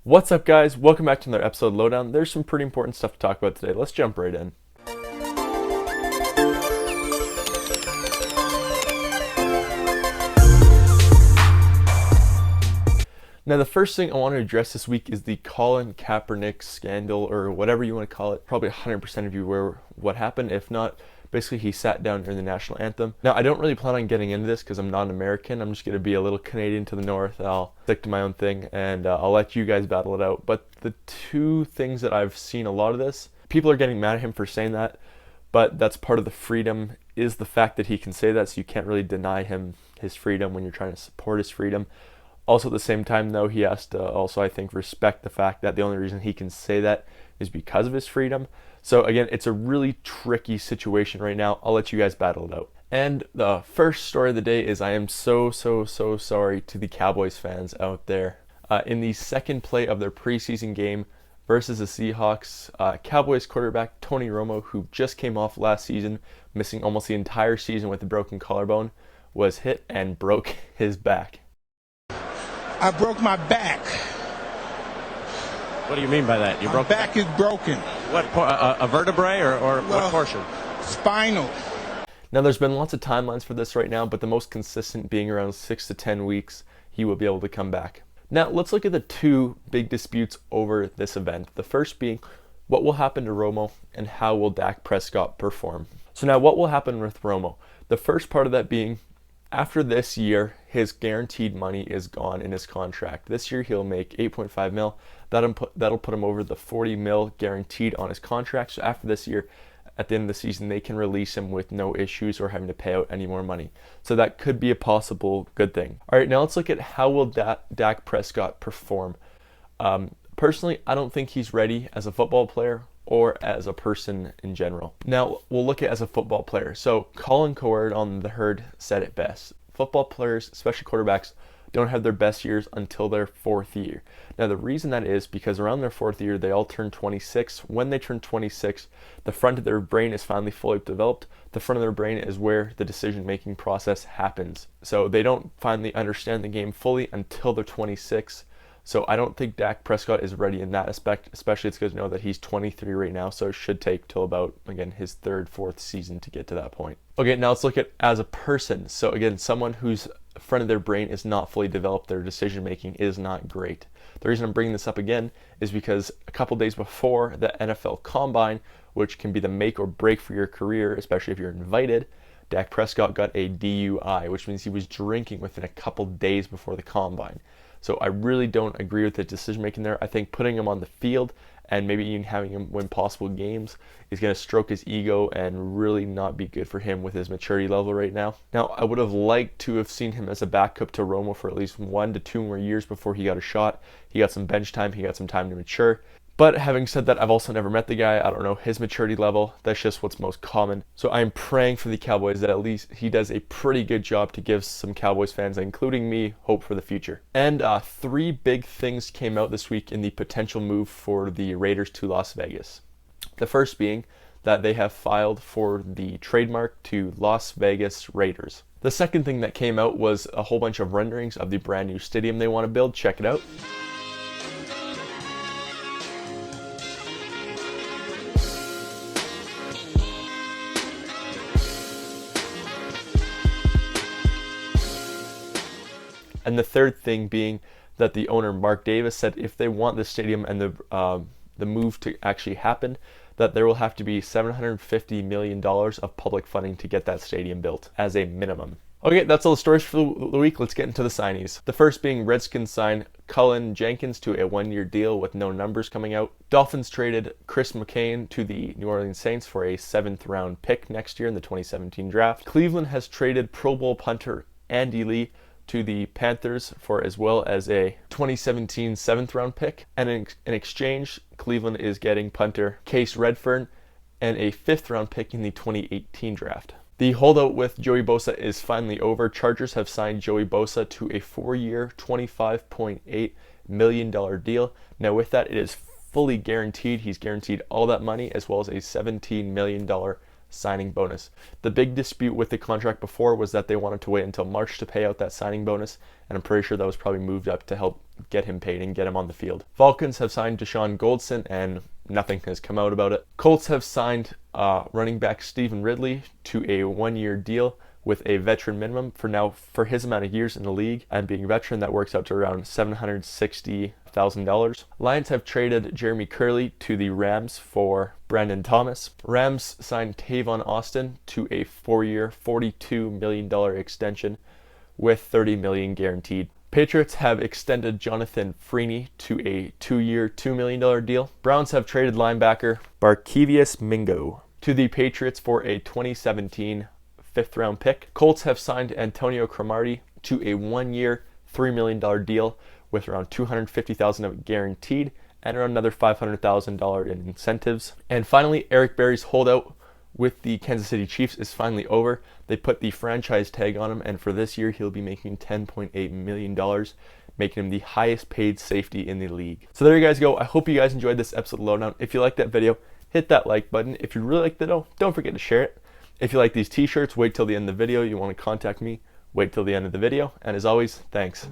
What's up, guys? Welcome back to another episode of Lowdown. There's some pretty important stuff to talk about today. Let's jump right in. Now, the first thing I want to address this week is the Colin Kaepernick scandal, or whatever you want to call it. Probably 100% of you aware what happened. If not, basically he sat down during the national anthem. Now, I don't really plan on getting into this because I'm not an American. I'm just going to be a little Canadian to the north. I'll stick to my own thing, and I'll let you guys battle it out. But the two things that I've seen a lot of this, people are getting mad at him for saying that, but that's part of the freedom, is the fact that he can say that, so you can't really deny him his freedom when you're trying to support his freedom. Also, at the same time, though, he has to also, I think, respect the fact that the only reason he can say that is because of his freedom. So again, it's a really tricky situation right now. I'll let you guys battle it out. And the first story of the day is I am so sorry to the Cowboys fans out there. In the second play of their preseason game versus the Seahawks, Cowboys quarterback Tony Romo, who just came off last season, missing almost the entire season with a broken collarbone, was hit and broke his back. I broke my back. What do you mean by that? My back is broken. What, a vertebrae or what portion? Spinal. Now, there's been lots of timelines for this right now, but the most consistent being around 6 to 10 weeks, he will be able to come back. Now, let's look at the two big disputes over this event. The first being, what will happen to Romo and how will Dak Prescott perform? So now, what will happen with Romo? The first part of that being, after this year, his guaranteed money is gone in his contract. This year, he'll make $8.5 million. That'll put him over the $40 million guaranteed on his contract. So after this year, at the end of the season, they can release him with no issues or having to pay out any more money. So that could be a possible good thing. All right, now let's look at how will Dak Prescott perform. Personally, I don't think he's ready as a football player or as a person in general. Now, we'll look at as a football player. So Colin Kaepernick on The Herd said it best. Football players, especially quarterbacks, don't have their best years until their fourth year. Now, the reason that is because around their fourth year, they all turn 26. When they turn 26, the front of their brain is finally fully developed. The front of their brain is where the decision-making process happens. So they don't finally understand the game fully until they're 26. So I don't think Dak Prescott is ready in that aspect, especially it's good to know that he's 23 right now, so it should take till about, again, his third, fourth season to get to that point. Okay, now let's look at as a person. So again, someone whose front of their brain is not fully developed, their decision making is not great. The reason I'm bringing this up again is because a couple days before the NFL Combine, which can be the make or break for your career, especially if you're invited, Dak Prescott got a DUI, which means he was drinking within a couple days before the Combine. So I really don't agree with the decision making there. I think putting him on the field and maybe even having him win possible games is going to stroke his ego and really not be good for him with his maturity level right now. Now, I would have liked to have seen him as a backup to Romo for at least 1 to 2 more years before he got a shot. He got some bench time, he got some time to mature. But having said that, I've also never met the guy. I don't know his maturity level. That's just what's most common. So I'm praying for the Cowboys that at least he does a pretty good job to give some Cowboys fans, including me, hope for the future. And 3 big things came out this week in the potential move for the Raiders to Las Vegas. The first being that they have filed for the trademark to Las Vegas Raiders. The second thing that came out was a whole bunch of renderings of the brand new stadium they want to build. Check it out. And the third thing being that the owner, Mark Davis, said if they want the stadium and the move to actually happen, that there will have to be $750 million of public funding to get that stadium built as a minimum. Okay, that's all the stories for the week. Let's get into the signees. The first being Redskins sign Cullen Jenkins to a 1-year deal with no numbers coming out. Dolphins traded Chris McCain to the New Orleans Saints for a 7th round pick next year in the 2017 draft. Cleveland has traded Pro Bowl punter Andy Lee to the Panthers for as well as a 2017 7th round pick. And in exchange, Cleveland is getting punter Case Redfern and a 5th round pick in the 2018 draft. The holdout with Joey Bosa is finally over. Chargers have signed Joey Bosa to a 4-year, $25.8 million deal. Now with that, it is fully guaranteed. He's guaranteed all that money as well as a $17 million signing bonus. The big dispute with the contract before was that they wanted to wait until March to pay out that signing bonus, and I'm pretty sure that was probably moved up to help get him paid and get him on the field. Falcons have signed Deshaun Goldson, and nothing has come out about it. Colts have signed running back Stephen Ridley to a 1-year deal with a veteran minimum for his amount of years in the league, and being a veteran, that works out to around $760,000. Lions have traded Jeremy Curley to the Rams for Brandon Thomas. Rams signed Tavon Austin to a 4-year, $42 million extension with $30 million guaranteed. Patriots have extended Jonathan Freeney to a 2-year, $2 million deal. Browns have traded linebacker Barkevious Mingo to the Patriots for a 2017 5th-round pick. Colts have signed Antonio Cromartie to a 1-year, $3 million deal with around $250,000 of it guaranteed and around another $500,000 in incentives. And finally, Eric Berry's holdout with the Kansas City Chiefs is finally over. They put the franchise tag on him, and for this year, he'll be making $10.8 million, making him the highest paid safety in the league. So there you guys go. I hope you guys enjoyed this episode of Lowdown. If you liked that video, hit that like button. If you really liked the video, don't forget to share it. If you like these t-shirts, wait till the end of the video. You want to contact me, wait till the end of the video. And as always, thanks.